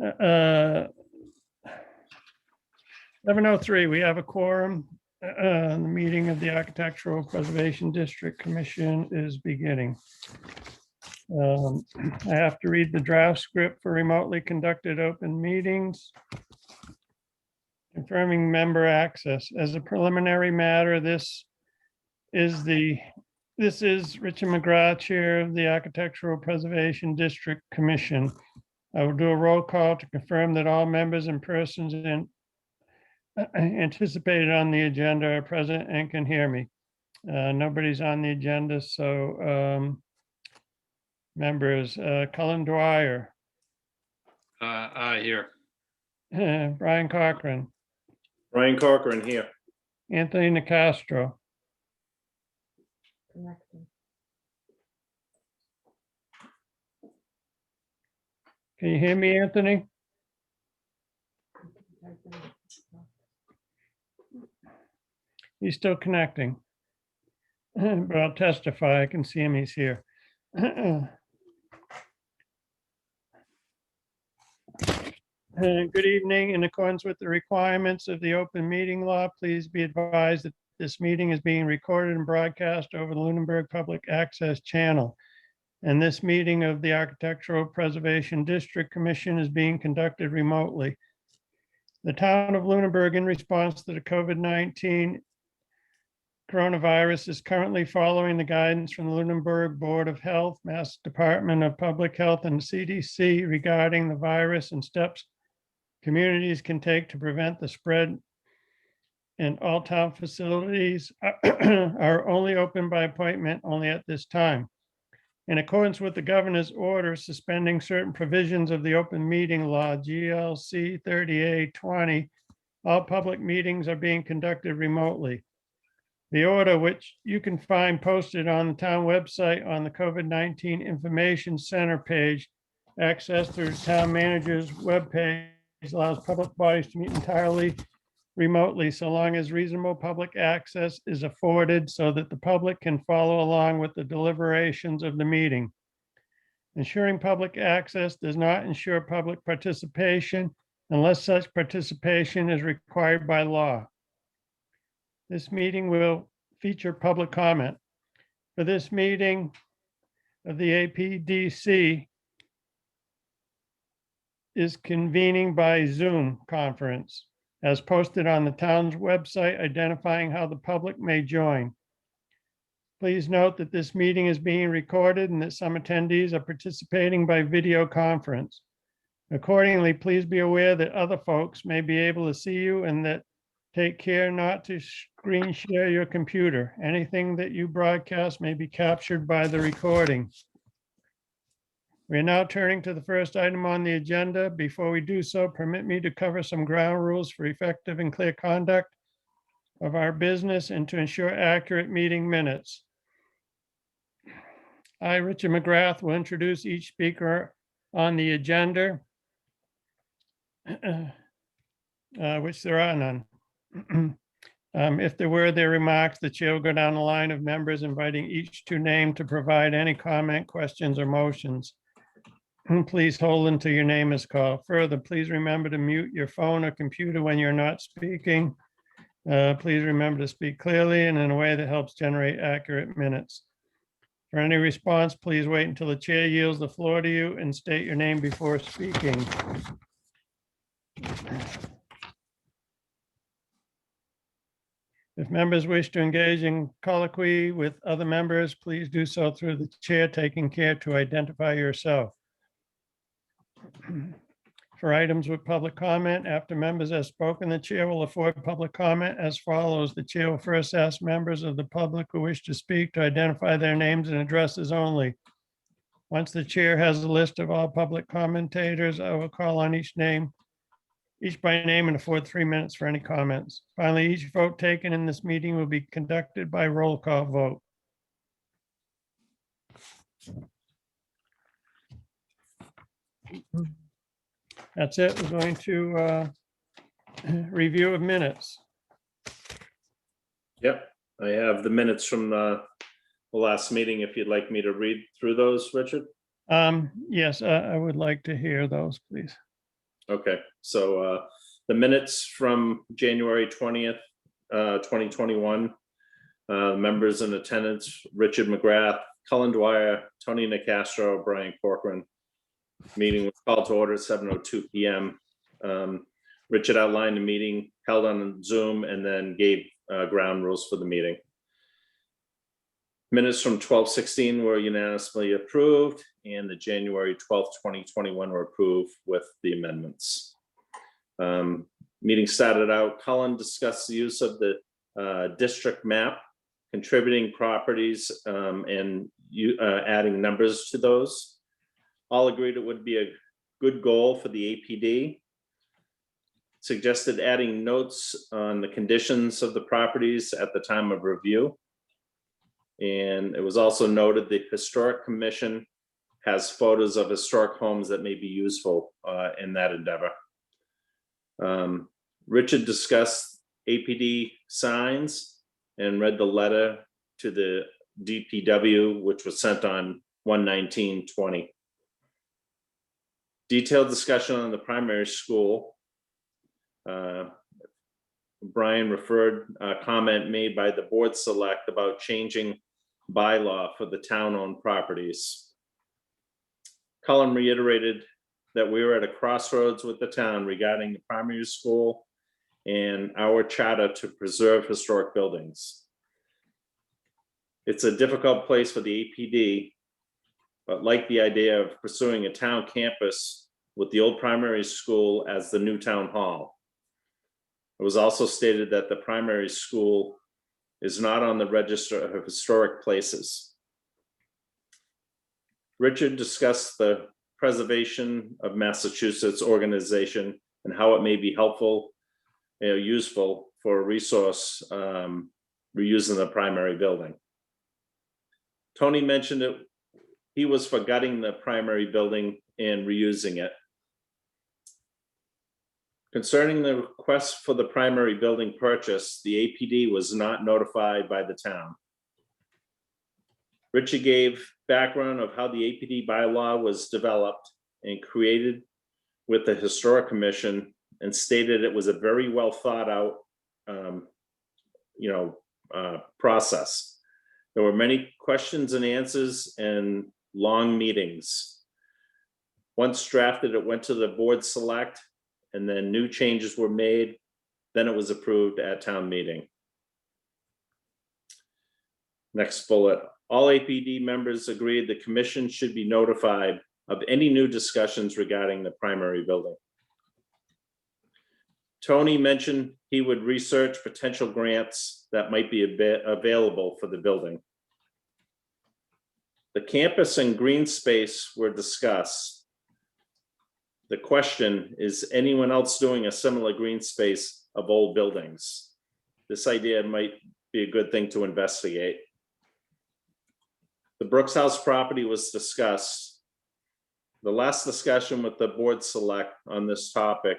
7:03, we have a quorum. The meeting of the Architectural Preservation District Commission is beginning. I have to read the draft script for remotely conducted open meetings. Confirming member access. As a preliminary matter, this is Richard McGrath, Chair of the Architectural Preservation District Commission. I will do a roll call to confirm that all members and persons anticipated on the agenda are present and can hear me. Nobody's on the agenda, so members, Colin Dyer. Here. Brian Cochran. Brian Cochran here. Anthony Nicastro. Connecting. Can you hear me, Anthony? He's still connecting. But I'll testify. I can see him. He's here. Good evening. In accordance with the requirements of the open meeting law, please be advised that this meeting is being recorded and broadcast over the Lunenburg Public Access Channel. And this meeting of the Architectural Preservation District Commission is being conducted remotely. The town of Lunenburg, in response to the COVID-19 coronavirus, is currently following the guidance from the Lunenburg Board of Health, Mass Department of Public Health, and CDC regarding the virus and steps communities can take to prevent the spread. And all town facilities are only open by appointment only at this time. In accordance with the governor's order suspending certain provisions of the open meeting law, GLC 30A20, all public meetings are being conducted remotely. The order, which you can find posted on the town website on the COVID-19 Information Center page, accessed through the town manager's webpage, allows public bodies to meet entirely remotely so long as reasonable public access is afforded so that the public can follow along with the deliberations of the meeting. Ensuring public access does not ensure public participation unless such participation is required by law. This meeting will feature public comment. For this meeting of the APDC is convening by Zoom conference as posted on the town's website, identifying how the public may join. Please note that this meeting is being recorded and that some attendees are participating by video conference. Accordingly, please be aware that other folks may be able to see you and that take care not to screen share your computer. Anything that you broadcast may be captured by the recording. We are now turning to the first item on the agenda. Before we do so, permit me to cover some ground rules for effective and clear conduct of our business and to ensure accurate meeting minutes. I, Richard McGrath, will introduce each speaker on the agenda, which there are none. If there were their remarks, the chair will go down the line of members, inviting each to name to provide any comment, questions, or motions. Please hold until your name is called. Further, please remember to mute your phone or computer when you're not speaking. Please remember to speak clearly and in a way that helps generate accurate minutes. For any response, please wait until the chair yields the floor to you and state your name before speaking. If members wish to engage in colloquy with other members, please do so through the chair, taking care to identify yourself. For items with public comment, after members have spoken, the chair will afford public comment as follows. The chair will first ask members of the public who wish to speak to identify their names and addresses only. Once the chair has a list of all public commentators, I will call on each by name and afford 3 minutes for any comments. Finally, each vote taken in this meeting will be conducted by roll call vote. That's it. We're going to review of minutes. Yep, I have the minutes from the last meeting, if you'd like me to read through those, Richard. Yes, I would like to hear those, please. Okay, so the minutes from January 20th, 2021. Members in attendance: Richard McGrath, Colin Dyer, Tony Nicastro, Brian Corcoran. Meeting was called to order at 7:02 p.m. Richard outlined the meeting held on Zoom and then gave ground rules for the meeting. Minutes from 12/16 were unanimously approved, and the January 12th, 2021 were approved with the amendments. Meeting started out, Colin discussed the use of the district map, contributing properties, and adding numbers to those. All agreed it would be a good goal for the APD. Suggested adding notes on the conditions of the properties at the time of review. And it was also noted the Historic Commission has photos of historic homes that may be useful in that endeavor. Richard discussed APD signs and read the letter to the DPW, which was sent on 1/19/20. Detailed discussion on the primary school. Brian referred a comment made by the board select about changing bylaw for the town-owned properties. Colin reiterated that we were at a crossroads with the town regarding the primary school and our charter to preserve historic buildings. It's a difficult place for the APD, but like the idea of pursuing a town campus with the old primary school as the new town hall. It was also stated that the primary school is not on the register of historic places. Richard discussed the preservation of Massachusetts organization and how it may be helpful, useful for a resource reusing the primary building. Tony mentioned that he was for gutting the primary building and reusing it. Concerning the request for the primary building purchase, the APD was not notified by the town. Richard gave background of how the APD bylaw was developed and created with the Historic Commission, and stated it was a very well thought out process. There were many questions and answers and long meetings. Once drafted, it went to the board select, and then new changes were made. Then it was approved at town meeting. Next bullet. All APD members agreed the commission should be notified of any new discussions regarding the primary building. Tony mentioned he would research potential grants that might be available for the building. The campus and green space were discussed. The question is, anyone else doing a similar green space of old buildings? This idea might be a good thing to investigate. The Brooks House property was discussed. The last discussion with the board select on this topic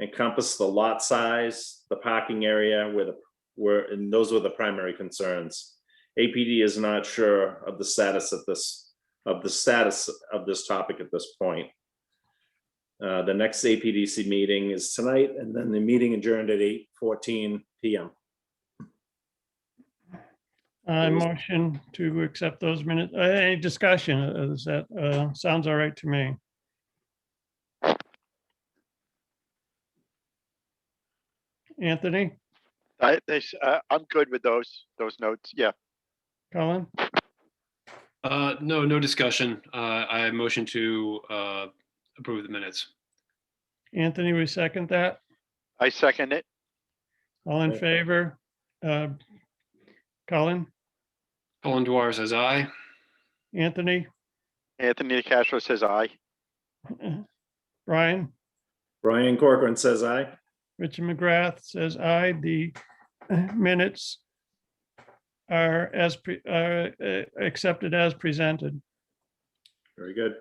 encompassed the lot size, the parking area, and those were the primary concerns. APD is not sure of the status of this topic at this point. The next APDC meeting is tonight, and then the meeting adjourned at 8:14 p.m. I motion to accept those minutes. Any discussion? Is that sounds all right to me. Anthony, I'm good with those notes. Yeah. Colin, No discussion. I motion to approve the minutes. Anthony, we second that. I second it. All in favor? Colin, Colin Dwyer says aye. Anthony, Anthony Castro says aye. Brian, Brian Corcoran says aye. Richard McGrath says aye. The minutes are accepted as presented. Very good.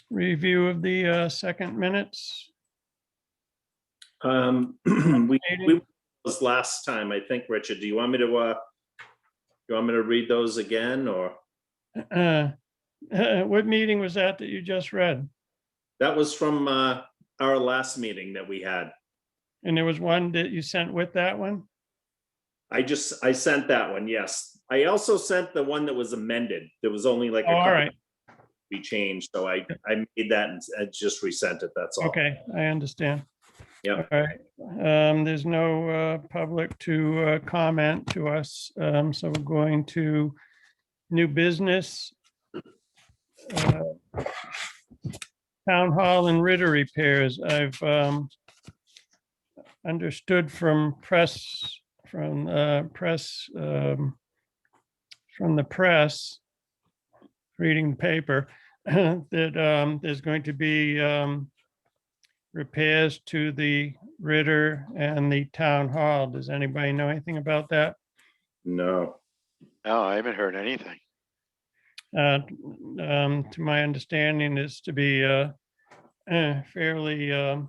Review of the second minutes. We was last time, I think, Richard. Do you want me to read those again, or? What meeting was that you just read? That was from our last meeting that we had. And there was one that you sent with that one? I sent that one, yes. I also sent the one that was amended. There was only like a Oh, all couple right. we changed, so I made that and I just resent it, that's all. Okay, I understand. Yep. All right. There's no public to comment to us, so we're going to new business. Town Hall and Ritter repairs. I've understood from the press, reading the paper, that there's going to be repairs to the Ritter and the Town Hall. Does anybody know anything about that? No. No, I haven't heard anything. To my understanding, is to be fairly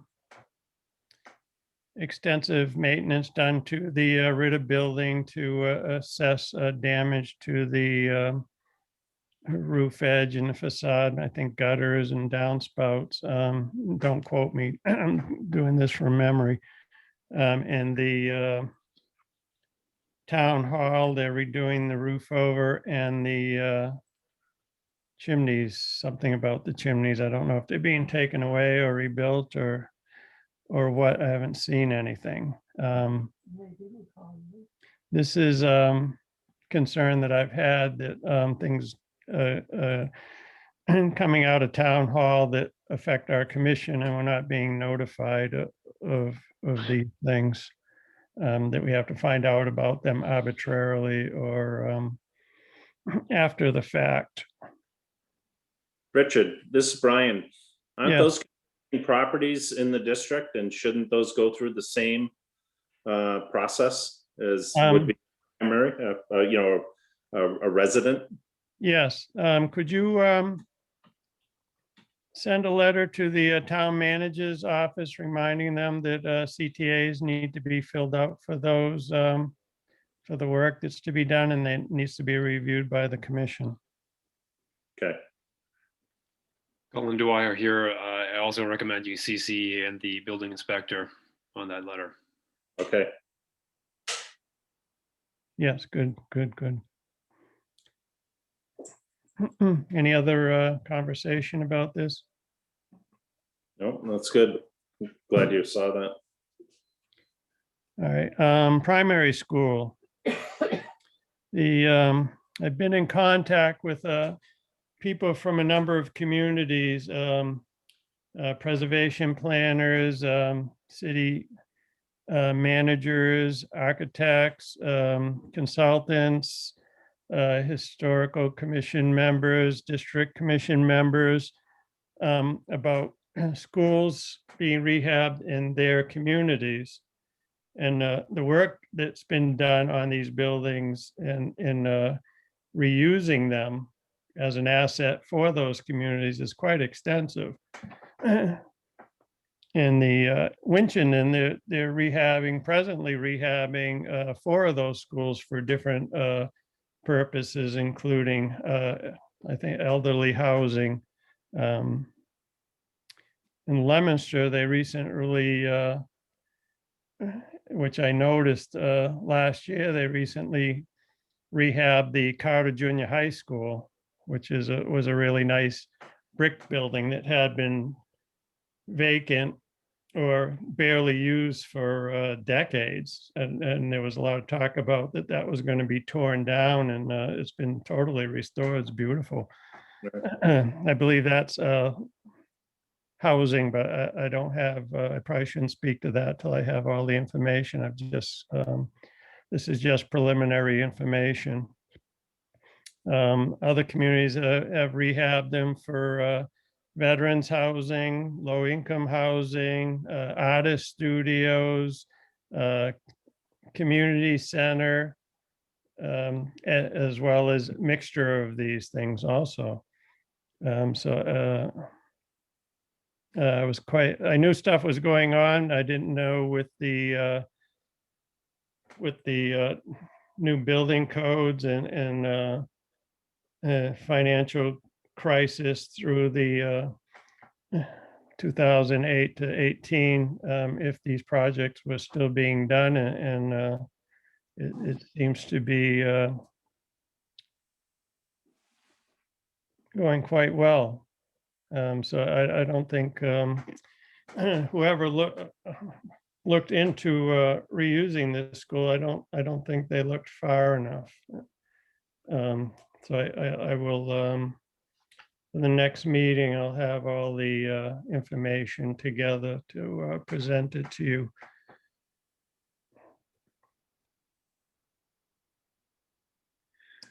extensive maintenance done to the Ritter building to assess damage to the roof edge and the facade. I think gutters and downspouts. Don't quote me. I'm doing this from memory. And the town hall, they're redoing the roof over, and the chimneys, something about the chimneys. I don't know if they're being taken away or rebuilt or what. I haven't seen anything. This is concern that I've had, that things coming out of town hall that affect our commission, and we're not being notified of these things, that we have to find out about them arbitrarily or after the fact. Richard, this is Brian. Aren't Yeah. those properties in the district, and shouldn't those go through the same process as would be primary, a resident? Yes. Could you send a letter to the town manager's office reminding them that CTAs need to be filled out for those, for the work that's to be done, and that needs to be reviewed by the commission? Okay. Colin Dyer here. I also recommend you CC and the building inspector on that letter. Okay. Yes, good. Any other conversation about this? No, that's good. Glad you saw that. All right, primary school. I've been in contact with people from a number of communities, preservation planners, city managers, architects, consultants, historical commission members, district commission members, about schools being rehabbed in their communities. And the work that's been done on these buildings and reusing them as an asset for those communities is quite extensive. In the Winchendon, they're presently rehabbing 4 of those schools for different purposes, including, I think, elderly housing. In Leominster, they recently, which I noticed last year, they recently rehabbed the Carter Junior High School, which was a really nice brick building that had been vacant or barely used for decades. And there was a lot of talk about that was going to be torn down, and it's been totally restored. It's beautiful. I believe that's housing, but I don't have, I probably shouldn't speak to that till I have all the information. I've just, this is just preliminary information. Other communities have rehabbed them for veterans housing, low income housing, artist studios, community center, as well as mixture of these things also. I knew stuff was going on. I didn't know with the new building codes and financial crisis through the 2008 to 18, if these projects were still being done, and it seems to be going quite well. So I don't think whoever looked into reusing this school, I don't think they looked far enough. So I will, for the next meeting, I'll have all the information together to present it to you.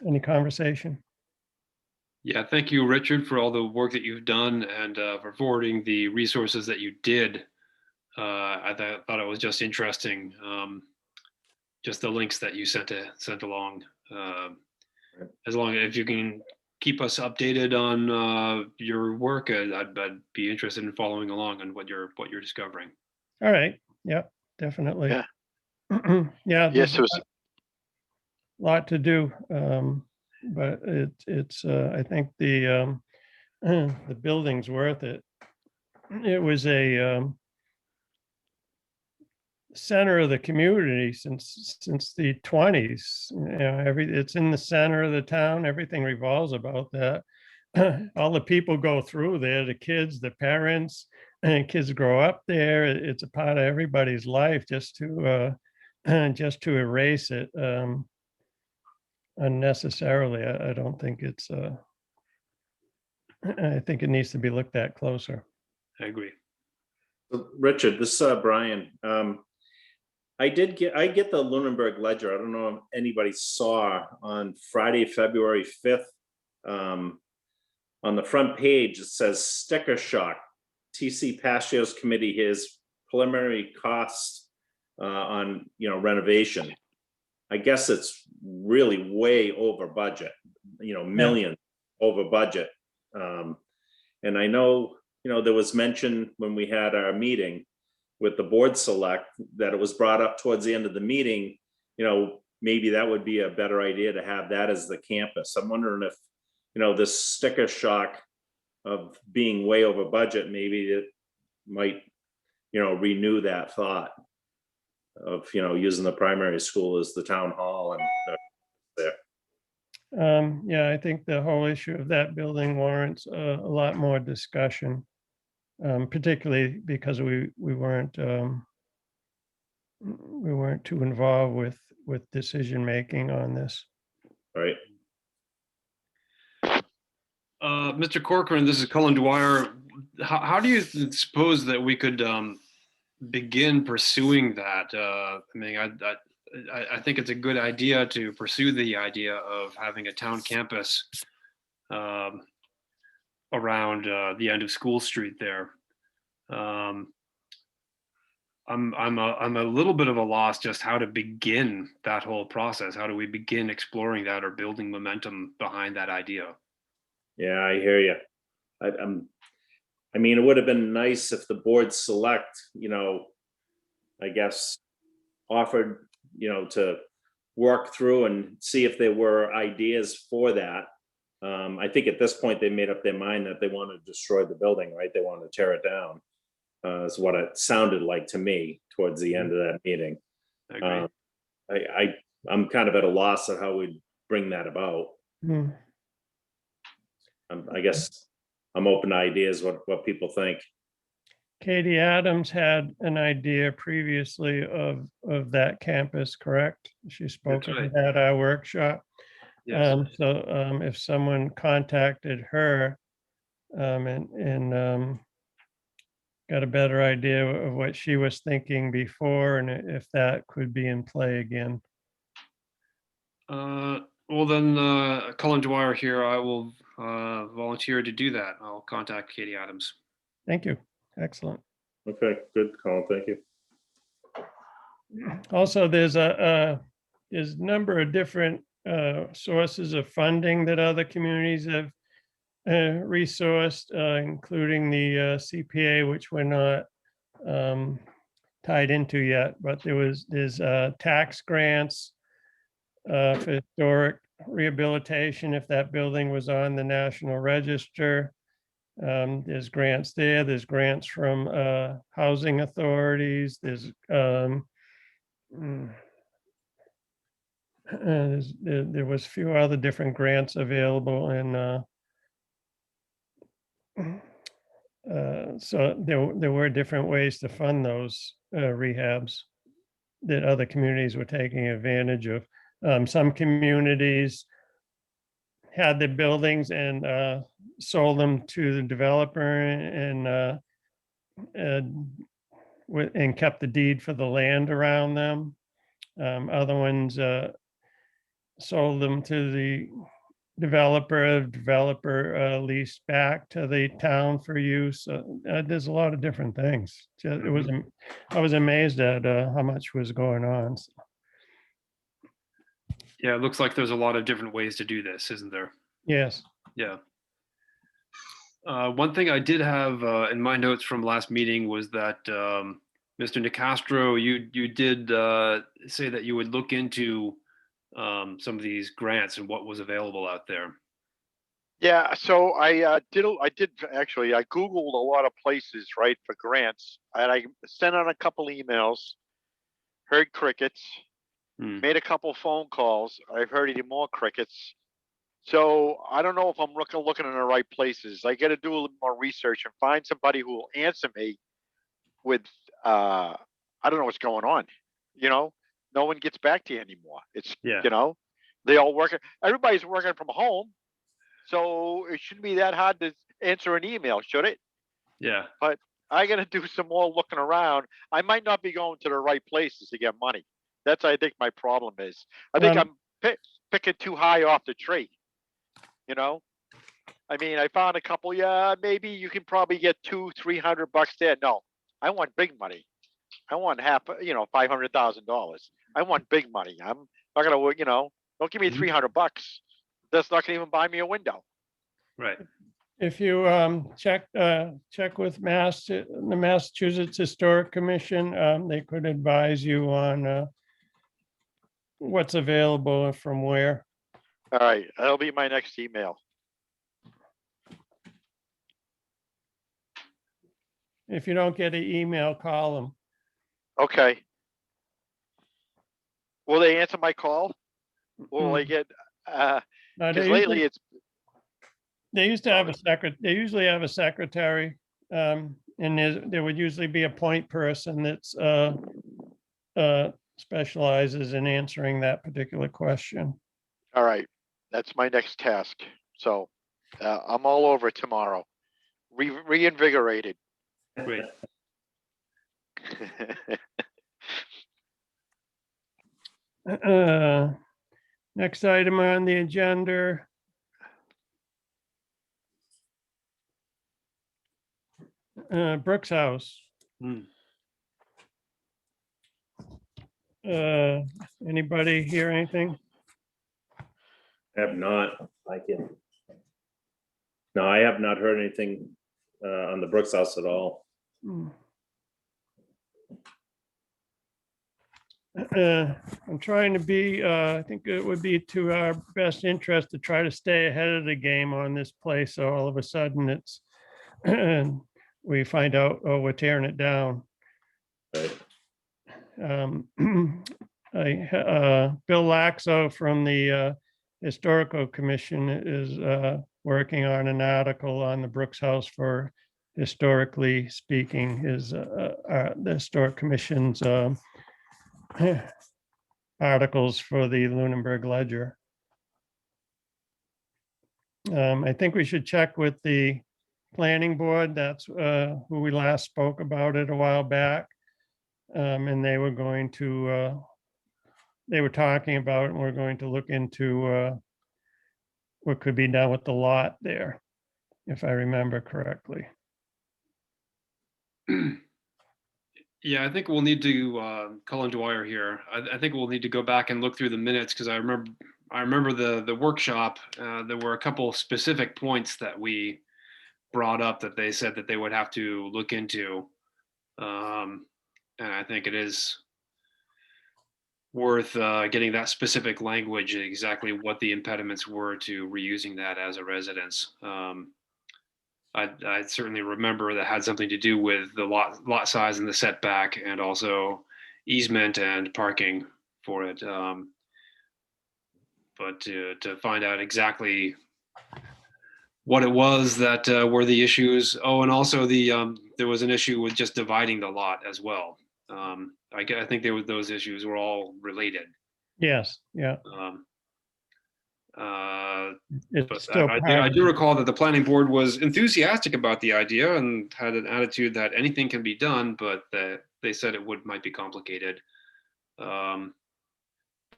Any conversation? Yeah, thank you, Richard, for all the work that you've done and for forwarding the resources that you did. I thought it was just interesting, just the links that you sent along. As long as you can keep us updated on your work, I'd be interested in following along on what you're discovering. All right. Yeah, definitely. Yeah. Yeah. Yes, There's it was. a lot to do, but it's I think the building's worth it. It was a center of the community since the 20s. You know, it's in the center of the town. Everything revolves about that. All the people go through there, the kids, the parents, and kids grow up there. It's a part of everybody's life. Just to erase it unnecessarily, I don't think it's I think it needs to be looked at closer. I agree. Richard, this is Brian. I get the Lunenburg Ledger. I don't know if anybody saw on Friday, February 5th. On the front page, it says sticker shock. TC Pastios Committee, his preliminary costs on renovation. I guess it's really way over budget, millions over budget. And I know, there was mention when we had our meeting with the board select that it was brought up towards the end of the meeting, maybe that would be a better idea to have that as the campus. I'm wondering if, this sticker shock of being way over budget, maybe it might, renew that thought of, using the primary school as the town hall and there. Yeah, I think the whole issue of that building warrants a lot more discussion, particularly because we weren't too involved with decision making on this. Right. Mr. Corcoran, this is Colin Dyer. How do you suppose that we could begin pursuing that? I mean, I think it's a good idea to pursue the idea of having a town campus around the end of School Street there. I'm a little bit of a loss just how to begin that whole process. How do we begin exploring that or building momentum behind that idea? Yeah, I hear you. I mean, it would have been nice if the board select, I guess, offered, to work through and see if there were ideas for that. I think at this point they made up their mind that they want to destroy the building, right? They want to tear it down. Is what it sounded like to me towards the end of that meeting. I agree. I'm kind of at a loss of how we'd bring that about. I guess I'm open to ideas, what people think. Katie Adams had an idea previously of that campus, correct? She spoke That's right. at our workshop. Yes. So if someone contacted her and got a better idea of what she was thinking before, and if that could be in play again. Well, then, Colin Dwyer here, I will volunteer to do that. I'll contact Katie Adams. Thank you. Excellent. Okay, good, Colin, thank you. Also, there's a number of different sources of funding that other communities have resourced, including the CPA, which we're not tied into yet, but there's tax grants for historic rehabilitation if that building was on the National Register. There's grants there. There's grants from housing authorities. There was a few other different grants available, and so there were different ways to fund those rehabs that other communities were taking advantage of. Some communities had the buildings and sold them to the developer and kept the deed for the land around them. Other ones sold them to the developer leased back to the town for use. There's a lot of different things. I was amazed at how much was going on. Yeah, it looks like there's a lot of different ways to do this, isn't there? Yes. Yeah. One thing I did have in my notes from last meeting was that Mr. Nicastro, you did say that you would look into some of these grants and what was available out there. Yeah, so I did actually, I Googled a lot of places, right, for grants, and I sent out a couple emails, heard crickets, made a couple phone calls. I've heard even more crickets. So I don't know if I'm looking in the right places. I got to do a little more research and find somebody who will answer me with, I don't know what's going on. You know, no one gets back to you anymore. It's, Yeah. you know, they all everybody's working from home. So it shouldn't be that hard to answer an email, should it? Yeah. But I got to do some more looking around. I might not be going to the right places to get money. That's, I think, my problem is. I think I'm picking too high off the tree. You know, I mean, I found a couple. Yeah, maybe you can probably get $200-300 there. No, I want big money. I want $500,000. I want big money. I'm not gonna, don't give me $300. That's not gonna even buy me a window. Right. If you check with the Massachusetts Historic Commission, they could advise you on what's available from where. All right, that'll be my next email. If you don't get an email, call them. Okay. Will they answer my call? Or will I get? Because lately they used to have a secretary. They usually have a secretary, and there would usually be a point person that's specializes in answering that particular question. All right, that's my next task. So I'm all over tomorrow, reinvigorated. Great. Next item on the agenda. Brooks House. Anybody hear anything? I have not. No, I have not heard anything on the Brooks House at all. I'm trying to be, I think it would be to our best interest to try to stay ahead of the game on this place. So all of a sudden it's, we find out, oh, we're tearing it down. Right. Bill Laxo from the Historical Commission is working on an article on the Brooks House for historically speaking, the Historic Commission's articles for the Lunenburg Ledger. I think we should check with the planning board. That's who we last spoke about it a while back. And they were going to, they were talking about it, and we're going to look into what could be done with the lot there, if I remember correctly. Yeah, I think we'll need to, Colin Dyer here. I think we'll need to go back and look through the minutes because I I remember the workshop, there were a couple specific points that we brought up that they said that they would have to look into. And I think it is worth getting that specific language, exactly what the impediments were to reusing that as a residence. I certainly remember that had something to do with the lot size and the setback, and also easement and parking for it. But to find out exactly what it was that were the issues. Oh, and also there was an issue with just dividing the lot as well. I think those issues were all related. Yes, yeah. It's But still I do recall that the planning board was enthusiastic about the idea and had an attitude that anything can be done, but that they said it might be complicated.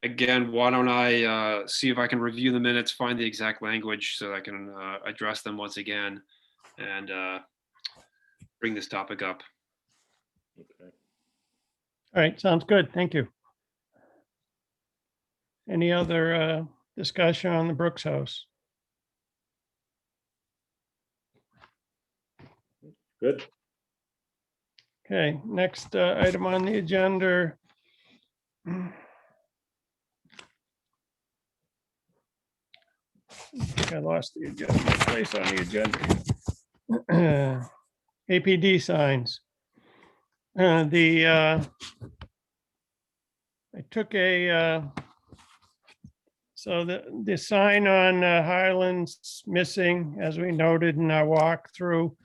Again, why don't I see if I can review the minutes, find the exact language so I can address them once again and bring this topic up. Okay. All right, sounds good. Thank you. Any other discussion on the Brooks House? Good. Okay, next item on the agenda. I think I lost the agenda, place on the agenda. APD signs. I took so the sign on Highlands missing, as we noted in our walkthrough.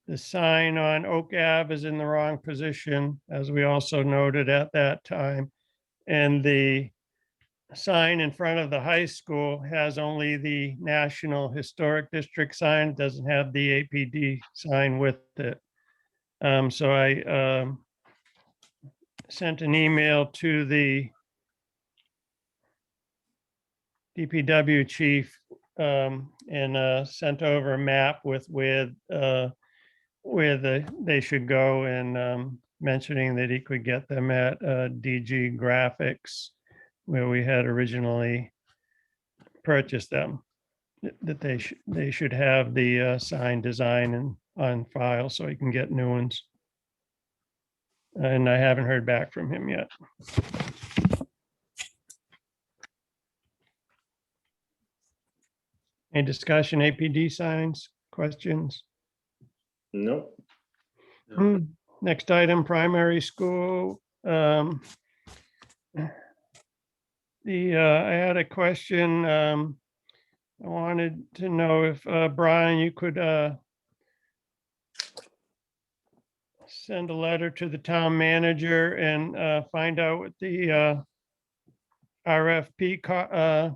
The sign on Oak Ave is in the wrong position, as we also noted at that time. And the sign in front of the high school has only the National Historic District sign, doesn't have the APD sign with it. So I sent an email to the DPW chief and sent over a map with where they should go, and mentioning that he could get them at DG Graphics, where we had originally purchased them, that they should have the sign design and on file so he can get new ones. And I haven't heard back from him yet. Any discussion, APD signs, questions? No. Next item, primary school. I had a question. I wanted to know if Brian, you could send a letter to the town manager and find out what the RFP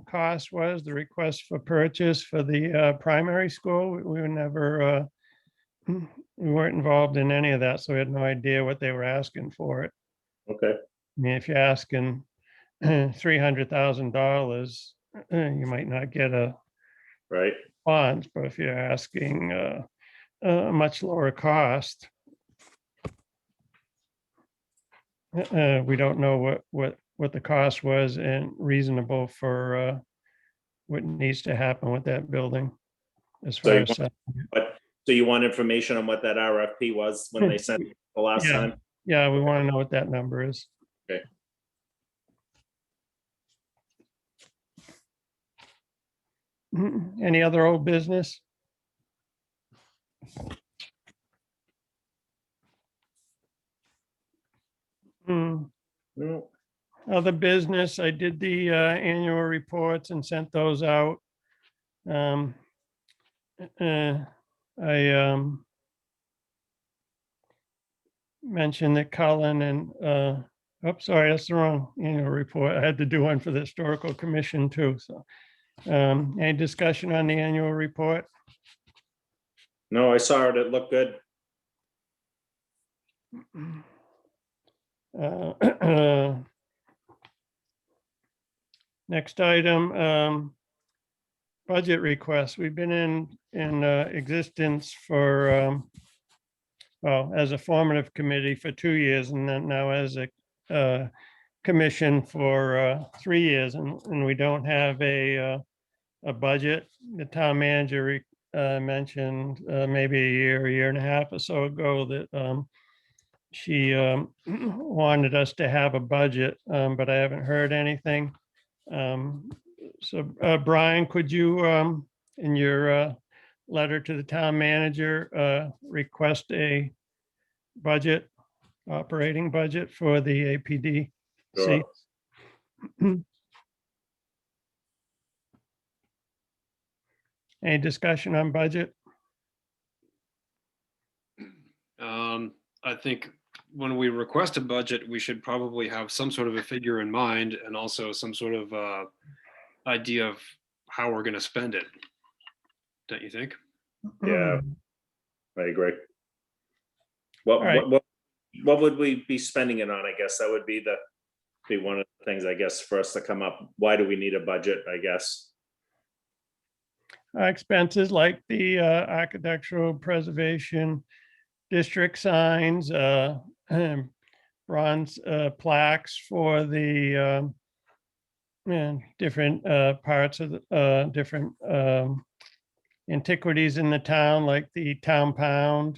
cost was, the request for purchase for the primary school. We were never, we weren't involved in any of that, so we had no idea what they were asking for it. Okay. I mean, if you're asking $300,000, you might not get a Right. response, but if you're asking a much lower cost, we don't know what the cost was and reasonable for what needs to happen with that building. As far as So you want information on what that RFP was when they sent it the last Yeah. time? Yeah, we want to know what that number is. Okay. Any other old business? No. Other business, I did the annual reports and sent those out. I mentioned that Colin and, oops, sorry, that's the wrong annual report. I had to do one for the historical commission too, so. Any discussion on the annual report? No, I saw it. It looked good. Next item, budget requests. We've been in existence for, well, as a formative committee for 2 years, and then now as a commission for 3 years, and we don't have a budget. The town manager mentioned maybe a year and a half or so ago that she wanted us to have a budget, but I haven't heard anything. So Brian, could you, in your letter to the town manager, request a budget, operating budget for the APD? Sure. Any discussion on budget? I think when we request a budget, we should probably have some sort of a figure in mind and also some sort of idea of how we're going to spend it. Don't you think? Yeah, I agree. What, All right. what would we be spending it on? I guess that would be one of the things, I guess, for us to come up. Why do we need a budget, I guess? Expenses like the architectural preservation district signs, bronze plaques for the different parts of the different antiquities in the town, like the town pound.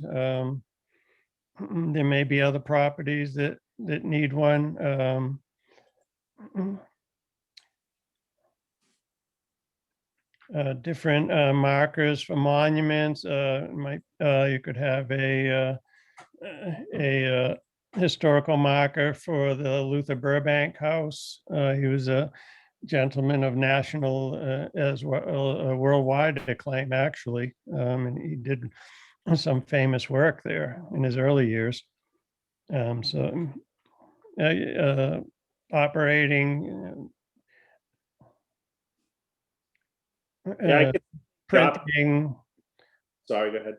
There may be other properties that need one. Different markers for monuments. You could have a historical marker for the Luther Burbank house. He was a gentleman of national as well worldwide acclaim, actually, and he did some famous work there in his early years. Operating. Yeah, I could, Printing. sorry, go ahead.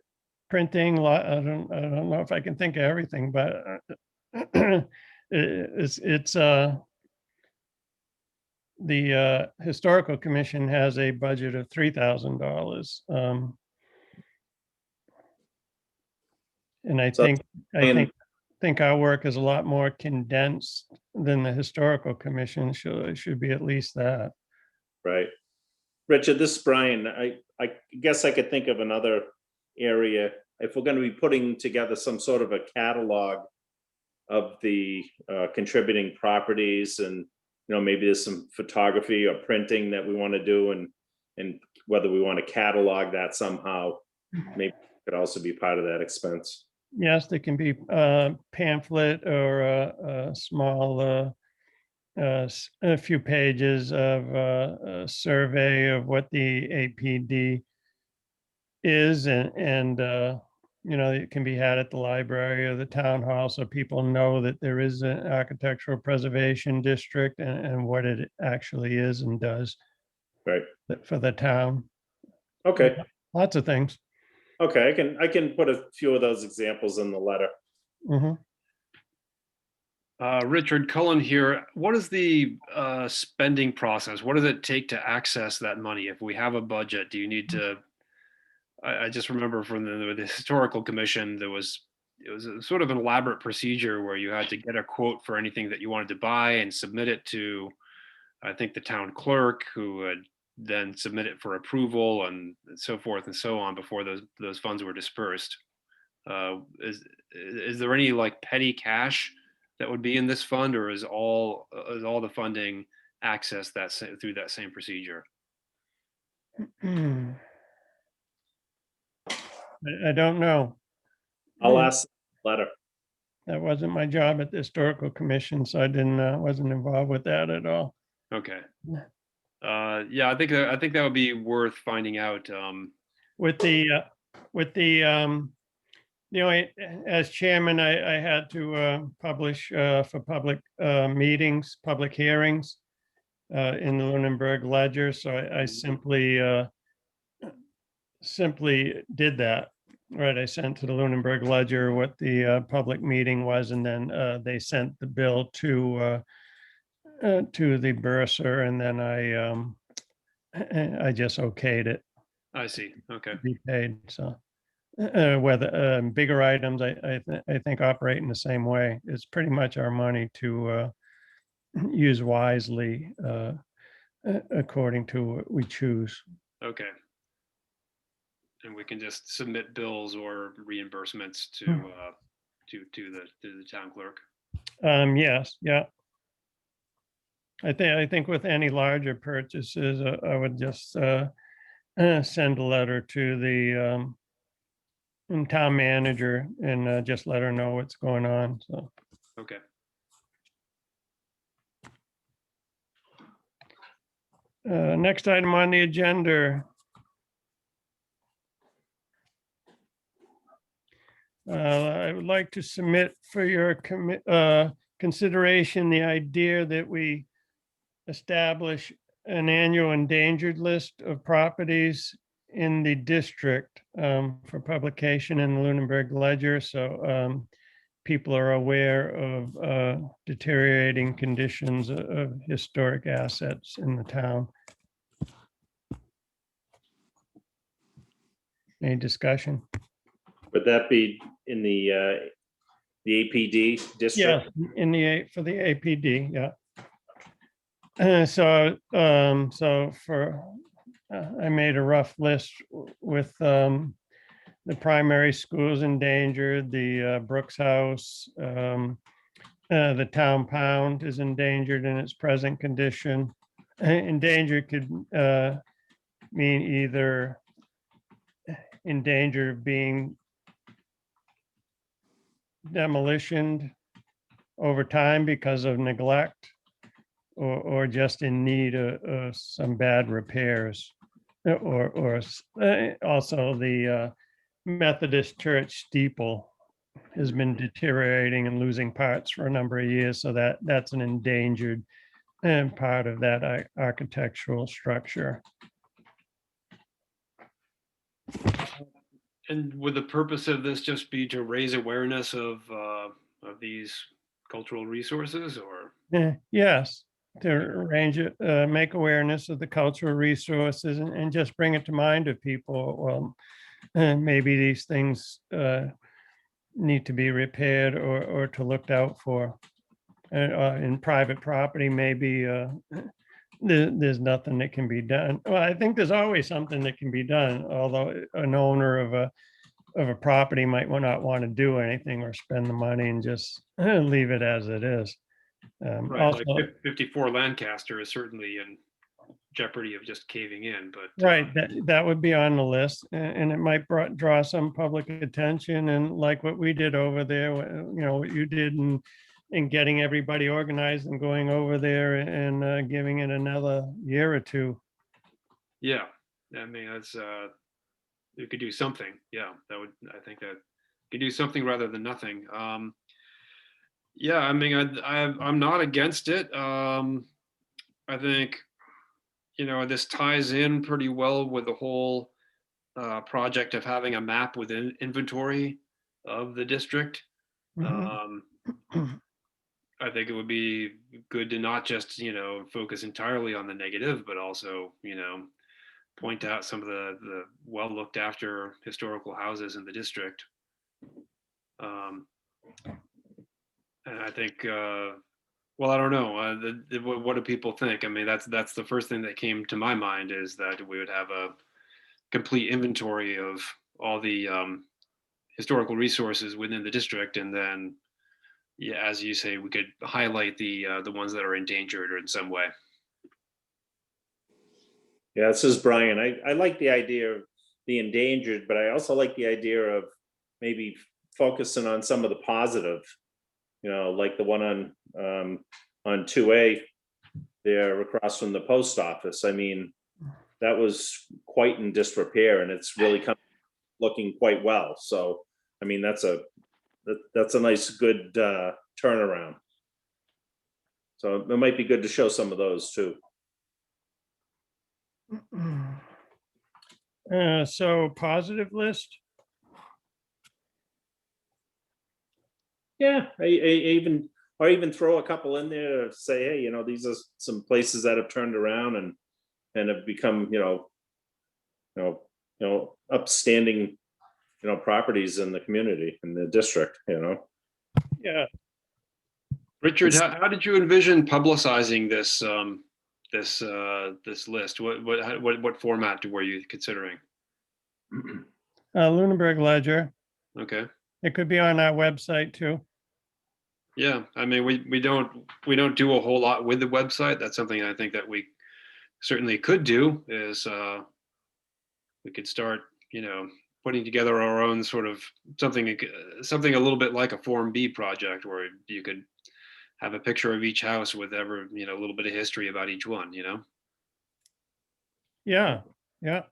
Printing. I don't know if I can think of everything, but it's the historical commission has a budget of $3,000, and I think our work is a lot more condensed than the historical commission. It should be at least that. Right. Richard, this is Brian. I guess I could think of another area. If we're going to be putting together some sort of a catalog of the contributing properties, and maybe there's some photography or printing that we want to do, and whether we want to catalog that somehow, maybe it could also be part of that expense. Yes, there can be a pamphlet or a small a few pages of a survey of what the APD is, and it can be had at the library or the town hall, so people know that there is an architectural preservation district and what it actually is and does. Right. For the town. Okay. Lots of things. Okay, I can put a few of those examples in the letter. Mm-hmm. Richard, Cullen here. What is the spending process? What does it take to access that money? If we have a budget, do you need to? I just remember from the historical commission, it was a sort of an elaborate procedure where you had to get a quote for anything that you wanted to buy and submit it to, I think, the town clerk, who would then submit it for approval and so forth and so on before those funds were dispersed. Is there any like petty cash that would be in this fund, or is all the funding accessed through that same procedure? I don't know. I'll ask the letter. That wasn't my job at the historical commission, so I wasn't involved with that at all. Okay. Yeah, I think that would be worth finding out. With the as chairman, I had to publish for public meetings, public hearings in the Lunenburg Ledger. So I simply did that. Right, I sent to the Lunenburg Ledger what the public meeting was, and then they sent the bill to the bursar, and then I just okayed it. I see. Okay. To be paid. So whether bigger items, I think operate in the same way. It's pretty much our money to use wisely according to what we choose. Okay. And we can just submit bills or reimbursements to the town clerk. Yes, yeah. I think with any larger purchases, I would just send a letter to the town manager and just let her know what's going on. So Okay. next item on the agenda. I would like to submit for your consideration the idea that we establish an annual endangered list of properties in the district for publication in the Lunenburg Ledger. So people are aware of deteriorating conditions of historic assets in the town. Any discussion? Would that be in the APD Yeah, district? in the, for the APD, yeah. So I made a rough list with the primary schools endangered, the Brooks House, the town pound is endangered in its present condition. Endangered could mean either in danger of being demolitioned over time because of neglect, or just in need of some bad repairs, or also the Methodist church steeple has been deteriorating and losing parts for a number of years, so that's an endangered part of that architectural structure. And would the purpose of this just be to raise awareness of these cultural resources, or? Yes, to arrange it, make awareness of the cultural resources and just bring it to mind of people. Well, maybe these things need to be repaired or to looked out for. In private property, maybe there's nothing that can be done. Well, I think there's always something that can be done, although an owner of a property might not want to do anything or spend the money and just leave it as it is. Right, Also, like 54 Lancaster is certainly in jeopardy of just caving in, but. right, that would be on the list, and it might draw some public attention, and like what we did over there, you know, what you did in getting everybody organized and going over there and giving it another year or two. Yeah, I mean, that's, you could do something. Yeah, I think that could do something rather than nothing. Yeah, I mean, I'm not against it. I think, you know, this ties in pretty well with the whole project of having a map within inventory of the district. Mhm. I think it would be good to not just, you know, focus entirely on the negative, but also, you know, point out some of the well looked after historical houses in the district. And I think, well, I don't know. What do people think? I mean, that's the first thing that came to my mind, is that we would have a complete inventory of all the historical resources within the district, and then, yeah, as you say, we could highlight the ones that are endangered or in some way. Yeah, this is Brian. I like the idea of the endangered, but I also like the idea of maybe focusing on some of the positive, you know, like the one on 2A there across from the post office. I mean, that was quite in disrepair, and it's really looking quite well. So, I mean, that's a nice, good turnaround. So it might be good to show some of those too. So positive list. Yeah, I even throw a couple in there to say, hey, you know, these are some places that have turned around and have become, you know, upstanding, you know, properties in the community, in the district, you know. Yeah. Richard, It's- how did you envision publicizing this this list? What format were you considering? Lunenburg Ledger. Okay. It could be on our website too. Yeah, I mean, we don't do a whole lot with the website. That's something I think that we certainly could do is we could start, putting together our own sort of something a little bit like a Form B project where you could have a picture of each house with a little bit of history about each one, Yeah, yeah,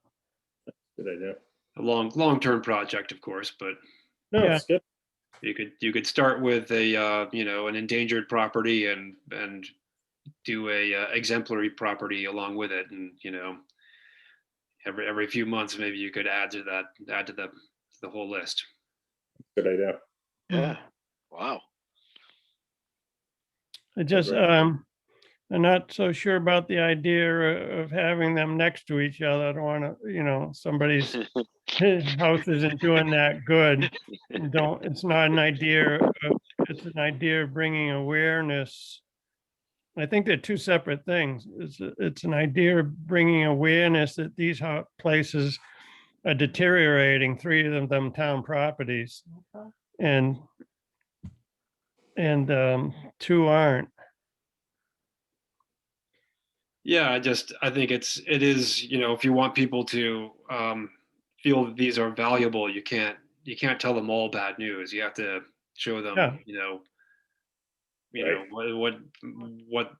Good idea. a long-term project, of course, but No, Yeah. it's good. you could start with a an endangered property and do a exemplary property along with it, and every few months maybe you could add to the whole list. Good idea. Yeah. Wow. I just, Right. I'm not so sure about the idea of having them next to each other. I don't want to, somebody's house isn't doing that good. It's not an idea, it's an idea of bringing awareness. I think they're two separate things. It's an idea of bringing awareness that these places are deteriorating, three of them town properties. And two aren't. Yeah, I think it is, if you want people to feel that these are valuable, you can't tell them all bad news. You have to show them, Yeah. Right. what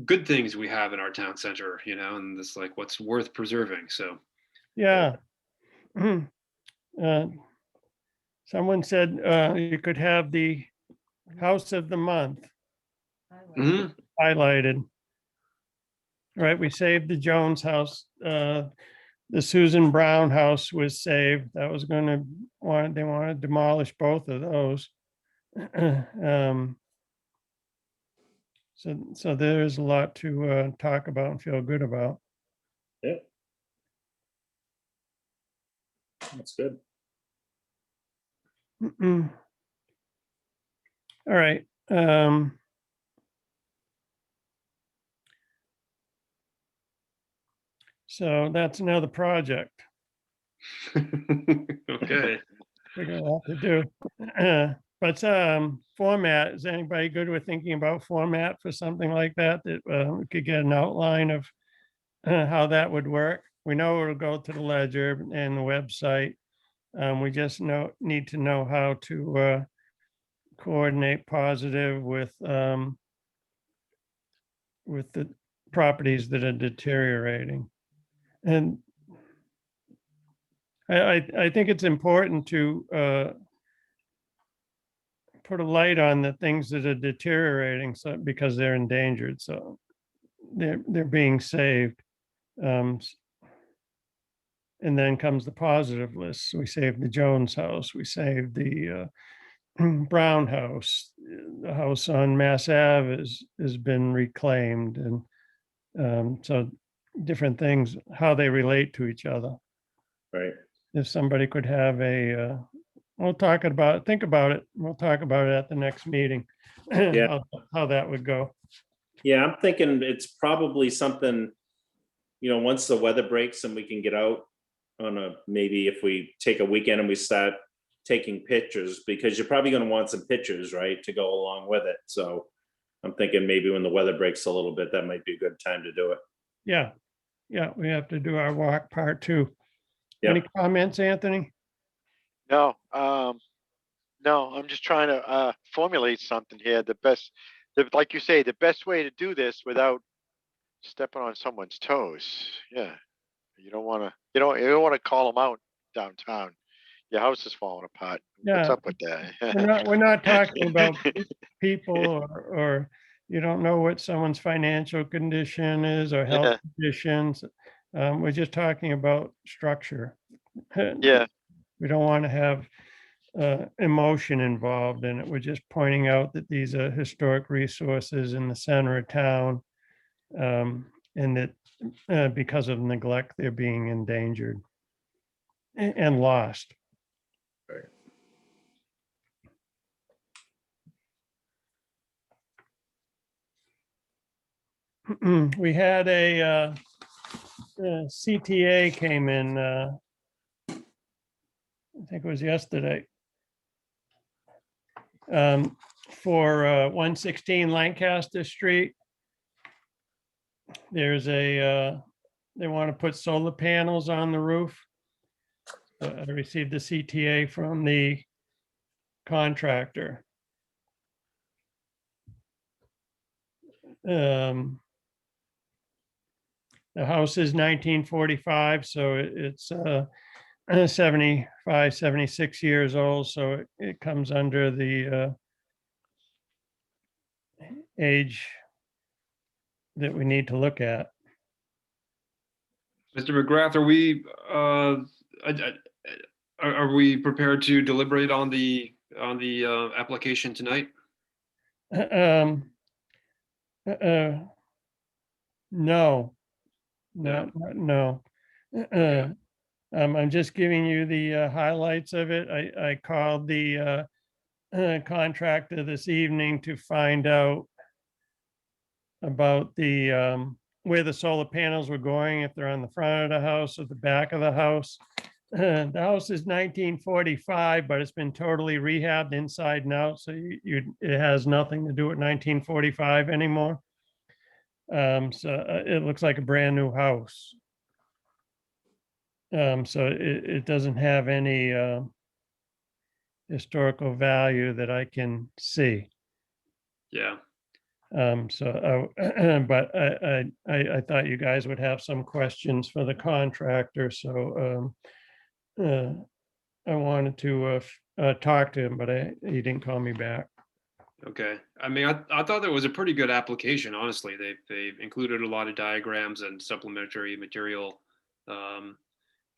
good things we have in our town center, and it's like what's worth preserving. So Yeah. Someone said you could have the house of the month Mhm. highlighted. Right, we saved the Jones house. The Susan Brown house was saved. That was they want to demolish both of those. So there's a lot to talk about and feel good about. Yeah. That's good. All right. So that's another project Okay. we're gonna have to do. But format, is anybody good with thinking about format for something like that? That we could get an outline of how that would work. We know it'll go to the ledger and the website. We just need to know how to coordinate positive with the properties that are deteriorating. And I think it's important to put a light on the things that are deteriorating, so because they're endangered, so they're being saved. And then comes the positive list. We saved the Jones house. We saved the Brown house. The house on Mass Ave has been reclaimed, and so different things, how they relate to each other. Right. If somebody could have we'll think about it. We'll talk about it at the next meeting. Yeah. How that would go. Yeah, I'm thinking it's probably something, once the weather breaks and we can get out maybe if we take a weekend and we start taking pictures, because you're probably going to want some pictures, right, to go along with it. So I'm thinking maybe when the weather breaks a little bit, that might be a good time to do it. Yeah. Yeah, we have to do our walk part too. Yeah. Any comments, Anthony? No, no, I'm just trying to formulate something here. Like you say, the best way to do this without stepping on someone's toes. Yeah. You don't want to call them out downtown. Your house is falling apart. What's Yeah. up with that? We're not talking about people or you don't know what someone's financial condition is or health Yeah. conditions. We're just talking about structure. Yeah. We don't want to have emotion involved in it. We're just pointing out that these are historic resources in the center of town, and that because of neglect, they're being endangered and lost. Right. we had a CTA came in, I think it was yesterday, for 116 Lancaster Street. There's a, they want to put solar panels on the roof. I received the CTA from the contractor. The house is 1945, so it's 75, 76 years old, so it comes under the age that we need to look at. Mr. McGrath, are we prepared to deliberate on the application tonight? No, Yeah. no. I'm just giving you the highlights of it. I called the contractor this evening to find out about the where the solar panels were going, if they're on the front of the house or the back of the house. The house is 1945, but it's been totally rehabbed inside and out, so it has nothing to do with 1945 anymore. So it looks like a brand new house. So it doesn't have any historical value that I can see. Yeah. So, but I thought you guys would have some questions for the contractor, so I wanted to talk to him, but he didn't call me back. Okay. I mean, I thought that was a pretty good application, honestly. They included a lot of diagrams and supplementary material. And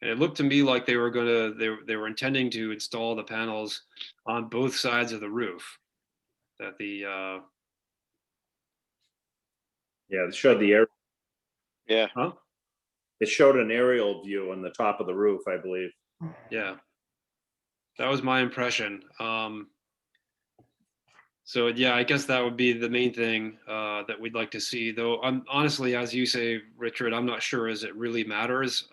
it looked to me like they were intending to install the panels on both sides of the roof. That the Yeah, it showed the air. Yeah. huh? It showed an aerial view on the top of the roof, I believe. Yeah. That was my impression. So yeah, I guess that would be the main thing that we'd like to see. Though, I'm honestly, as you say, Richard, I'm not sure as it really matters.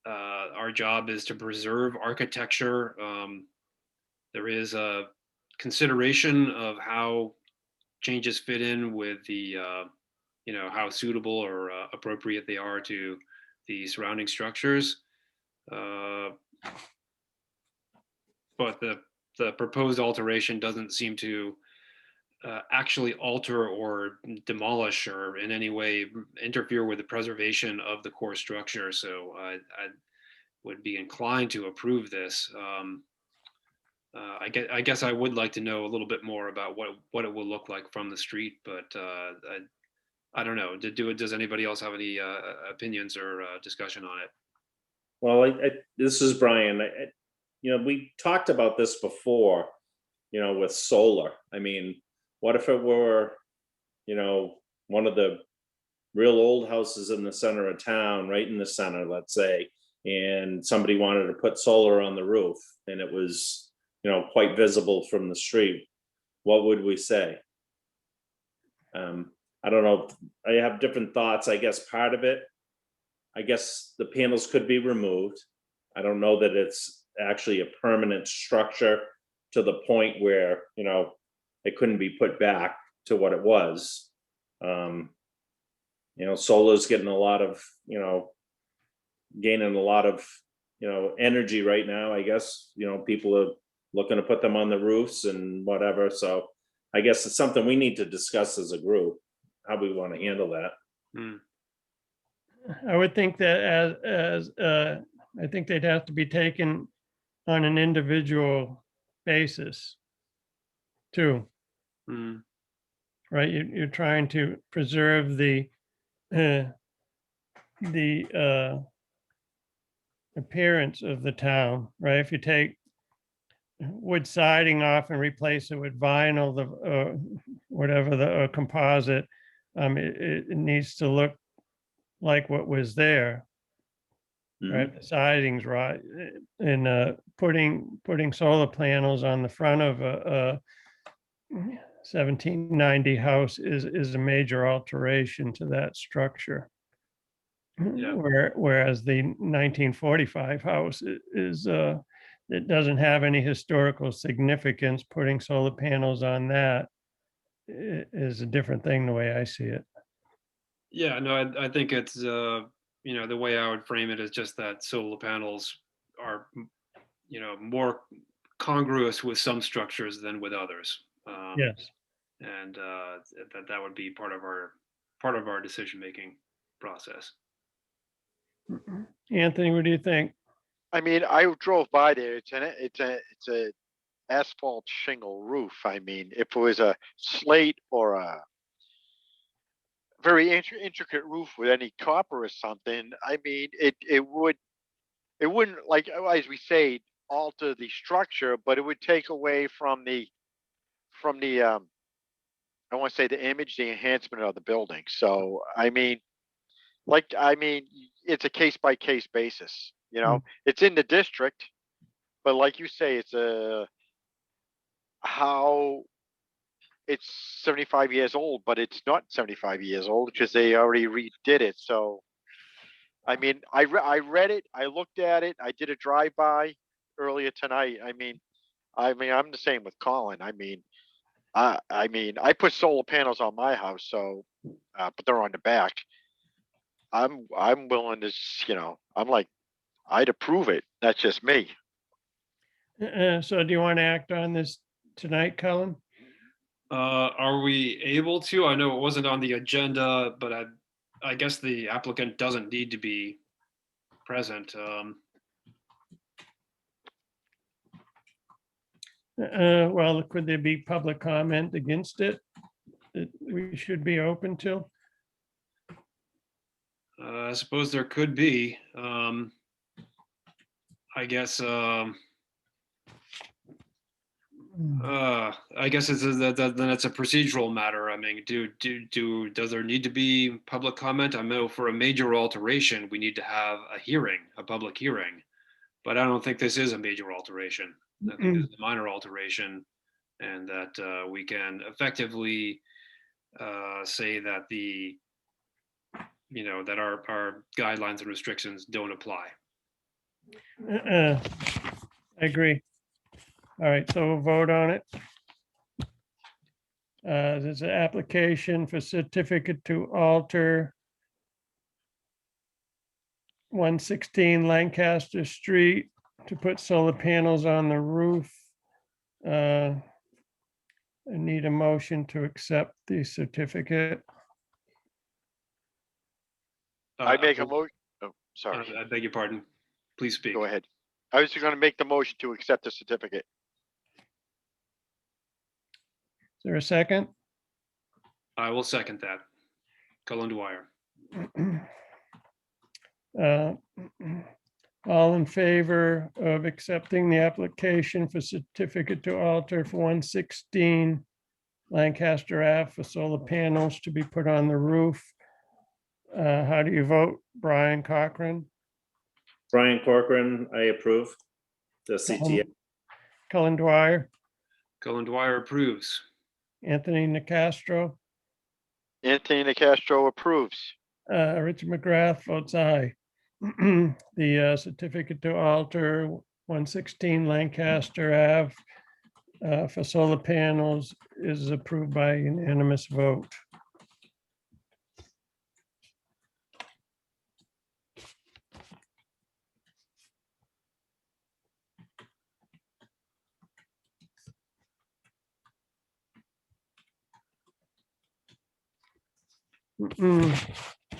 Our job is to preserve architecture. There is a consideration of how changes fit in with the, how suitable or appropriate they are to the surrounding structures. But the proposed alteration doesn't seem to actually alter or demolish or in any way interfere with the preservation of the core structure. So I would be inclined to approve this. I guess I would like to know a little bit more about what it will look like from the street, but I don't know. Does anybody else have any opinions or discussion on it? Well, this is Brian. We talked about this before, with solar. I mean, what if it were, one of the real old houses in the center of town, right in the center, let's say, and somebody wanted to put solar on the roof and it was, quite visible from the street. What would we say? I don't know. I have different thoughts. I guess part of it, I guess the panels could be removed. I don't know that it's actually a permanent structure to the point where, it couldn't be put back to what it was. Solar's getting a lot of, gaining a lot of, energy right now, I guess. People are looking to put them on the roofs and whatever. So I guess it's something we need to discuss as a group, how we want to handle that. I would think that I think they'd have to be taken on an individual basis too. Right? You're trying to preserve the appearance of the town, right? If you take wood siding off and replace it with vinyl, the whatever the composite, it needs to look like what was there, right? The siding's right, and putting solar panels on the front of 1790 house is a major alteration to that structure. Yeah. Whereas the 1945 house is, it doesn't have any historical significance. Putting solar panels on that is a different thing, the way I see it. Yeah, no, I think it's, you know, the way I would frame it is just that solar panels are, you know, more congruous with some structures than with others. Yes. And that would be part of our decision-making process. Anthony, what do you think? I mean, I drove by there. It's a asphalt shingle roof. I mean, if it was a slate or a very intricate roof with any copper or something, I mean, it wouldn't, like, as we say, alter the structure, but it would take away from the I want to say the image, the enhancement of the building. So I mean, it's a case by case basis. You know, it's in the district, but like you say, it's a how it's 75 years old, but it's not 75 years old because they already redid it. So I mean, I read it, I looked at it, I did a drive by earlier tonight. I mean, I'm the same with Colin. I mean, I put solar panels on my house, so but they're on the back. I'm willing to, you know, I'm like, I'd approve it. That's just me. So do you want to act on this tonight, Colin? Are we able to? I know it wasn't on the agenda, but I guess the applicant doesn't need to be present. Well, could there be public comment against it that we should be open to? I suppose there could be. I guess. I guess then it's a procedural matter. I mean, does there need to be public comment? I know for a major alteration, we need to have a hearing, a public hearing, but I don't think this is a major alteration. I think this is a minor alteration, and that we can effectively say that that our guidelines and restrictions don't apply. I agree. All right, so we'll vote on it. There's an application for certificate to alter 116 Lancaster Street to put solar panels on the roof. I need a motion to accept the certificate. I make a motion. Oh, sorry. I beg your pardon. Please speak. Go ahead. I was going to make the motion to accept the certificate. Is there a second? I will second that. Colin Dyer. All in favor of accepting the application for certificate to alter for 116 Lancaster Ave for solar panels to be put on the roof? How do you vote, Brian Cochran? Brian Corcoran, I approve the CTA. Colin Dwyer, Colin Dyer approves. Anthony Nicastro, Anthony Nicastro approves. Richard McGrath votes aye. The certificate to alter 116 Lancaster Ave for solar panels is approved by unanimous vote.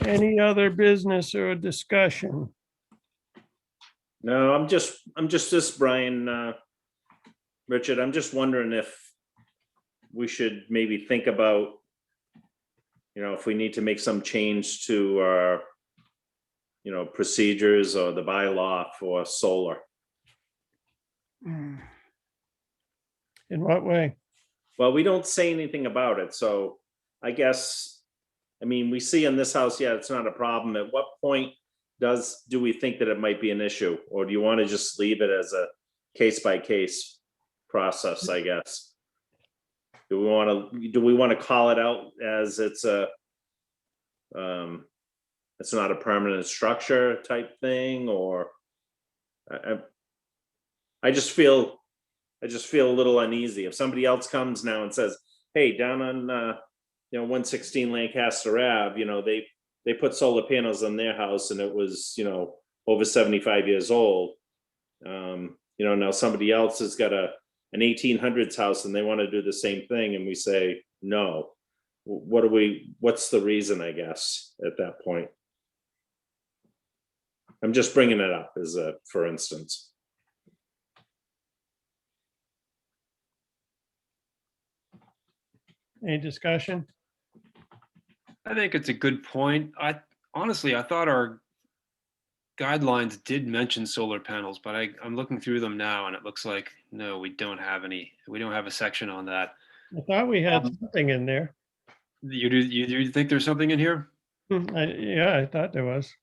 Any other business or discussion? No, I'm just this, Brian, Richard, I'm just wondering if we should maybe think about, if we need to make some change to our, procedures or the bylaw for solar. In what way? Well, we don't say anything about it, so I guess, we see in this house, yeah, it's not a problem. At what point do we think that it might be an issue? Or do you want to just leave it as a case by case process, I guess? Do we want to call it out as it's not a permanent structure type thing, or I just feel a little uneasy if somebody else comes now and says, hey, down on 116 Lancaster Ave, they put solar panels on their house and it was over 75 years old. Now somebody else has got an 1800s house and they want to do the same thing, and we say no. What's the reason, I guess, at that point? I'm just bringing it up as a for instance. Any discussion? I think it's a good point. Honestly, I thought our guidelines did mention solar panels, but I'm looking through them now and it looks like, no, we don't have any. We don't have a section on that. I thought we had something in there. You think there's something in here? Yeah, I thought there was.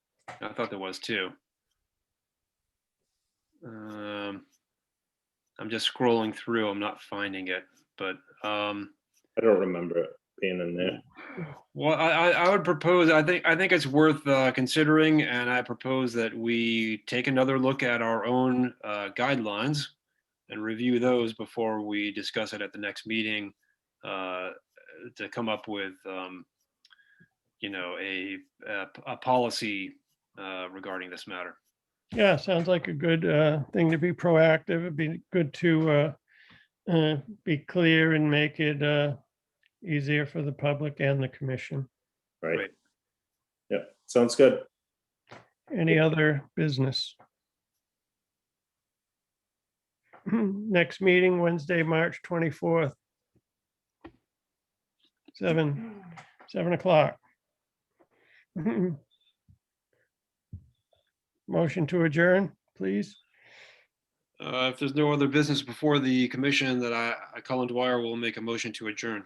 I thought there was too. I'm just scrolling through. I'm not finding it, but I don't remember it being in there. well, I would propose. I think it's worth considering, and I propose that we take another look at our own guidelines and review those before we discuss it at the next meeting to come up with, a policy regarding this matter. Yeah, sounds like a good thing to be proactive. It'd be good to be clear and make it easier for the public and the commission. Right. Yep. Sounds good. Any other business? Next meeting, Wednesday, March 24th. 7 o'clock. Motion to adjourn, please. If there's no other business before the commission, that Colin Dwyer will make a motion to adjourn.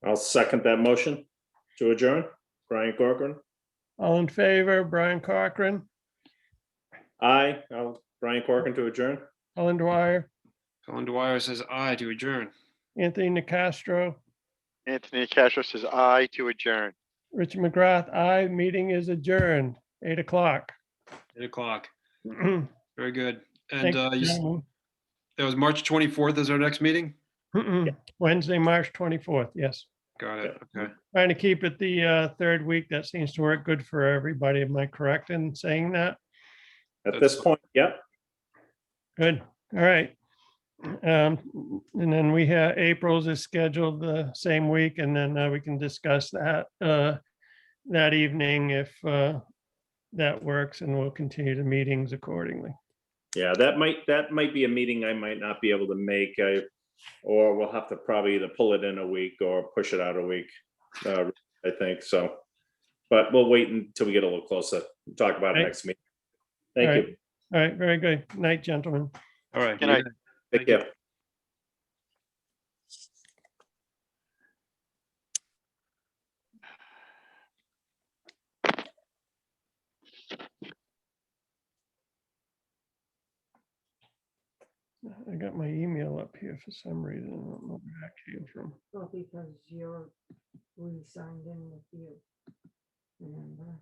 I'll second that motion to adjourn. Brian Corcoran. All in favor, Brian Cochran, Aye. Brian Corcoran to adjourn. Colin Dwyer, Colin Dwyer says aye to adjourn. Anthony Nicastro, Anthony Castro says aye to adjourn. Rich McGrath, aye. Meeting is adjourned, 8 o'clock. 8 o'clock. Thanks, Very good. And gentlemen. that was March 24th is our next meeting? Wednesday, March 24th, yes. Got it. Okay. Trying to keep it the third week. That seems to work good for everybody. Am I correct in saying that? At this point, yep. Good. All right. And then we have April's is scheduled the same week, and then we can discuss that that evening if that works, and we'll continue the meetings accordingly. Yeah, that might be a meeting I might not be able to make. Or we'll have to probably either pull it in a week or push it out a week. I think so. But we'll wait until we get a little closer. We'll talk about it next meeting. Thank you. All right. Very good. Night, gentlemen. All right. Good night. Take care. I got my email up here for some reason. I don't know where that came from. Well, because we signed in with you. Remember?